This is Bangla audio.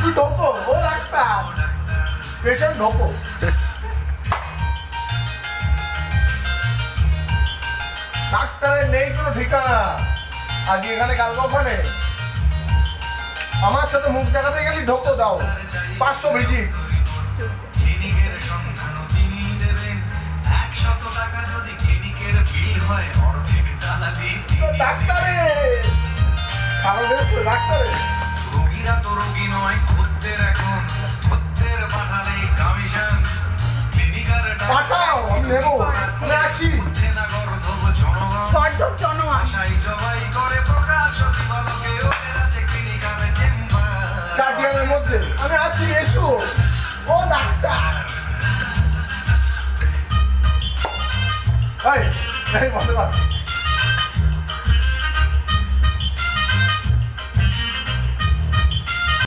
তুই ঢোকো, ও ডাক্তার পেশেন্ট ঢোকো। ডাক্তারের নেই কোনো ঠিকানা, আজকে এখানে কালকে ওখানে। আমার সাথে মুখ দেখাতে গেলি ঢোকো দাও, 500 ভিজিট। ক্লিনিকের সন্ধান তিনি দেবেন, 100 টাকা যদি ক্লিনিকের বিল হয়, অর্ধেক দালালি ডাক্তারে ছাড়ো বেরোচ্ছে ডাক্তারে। রোগীরা তো রোগী নয়, খদ্দের এখন, খদ্দের পাঠালে কমিশন। ক্লিনিকার পাঠাও, আমি নেবো, আমি আছি। না গর্ধব জনগণ, গর্ধব জনগণ আশাই জবাই করে প্রকাশ দিবালোকে, ওদের আছে ক্লিনিকার চেম্বার। চাটিয়ামের মধ্যে আমি আছি, এসো। ও ডাক্তার এই বলতে পার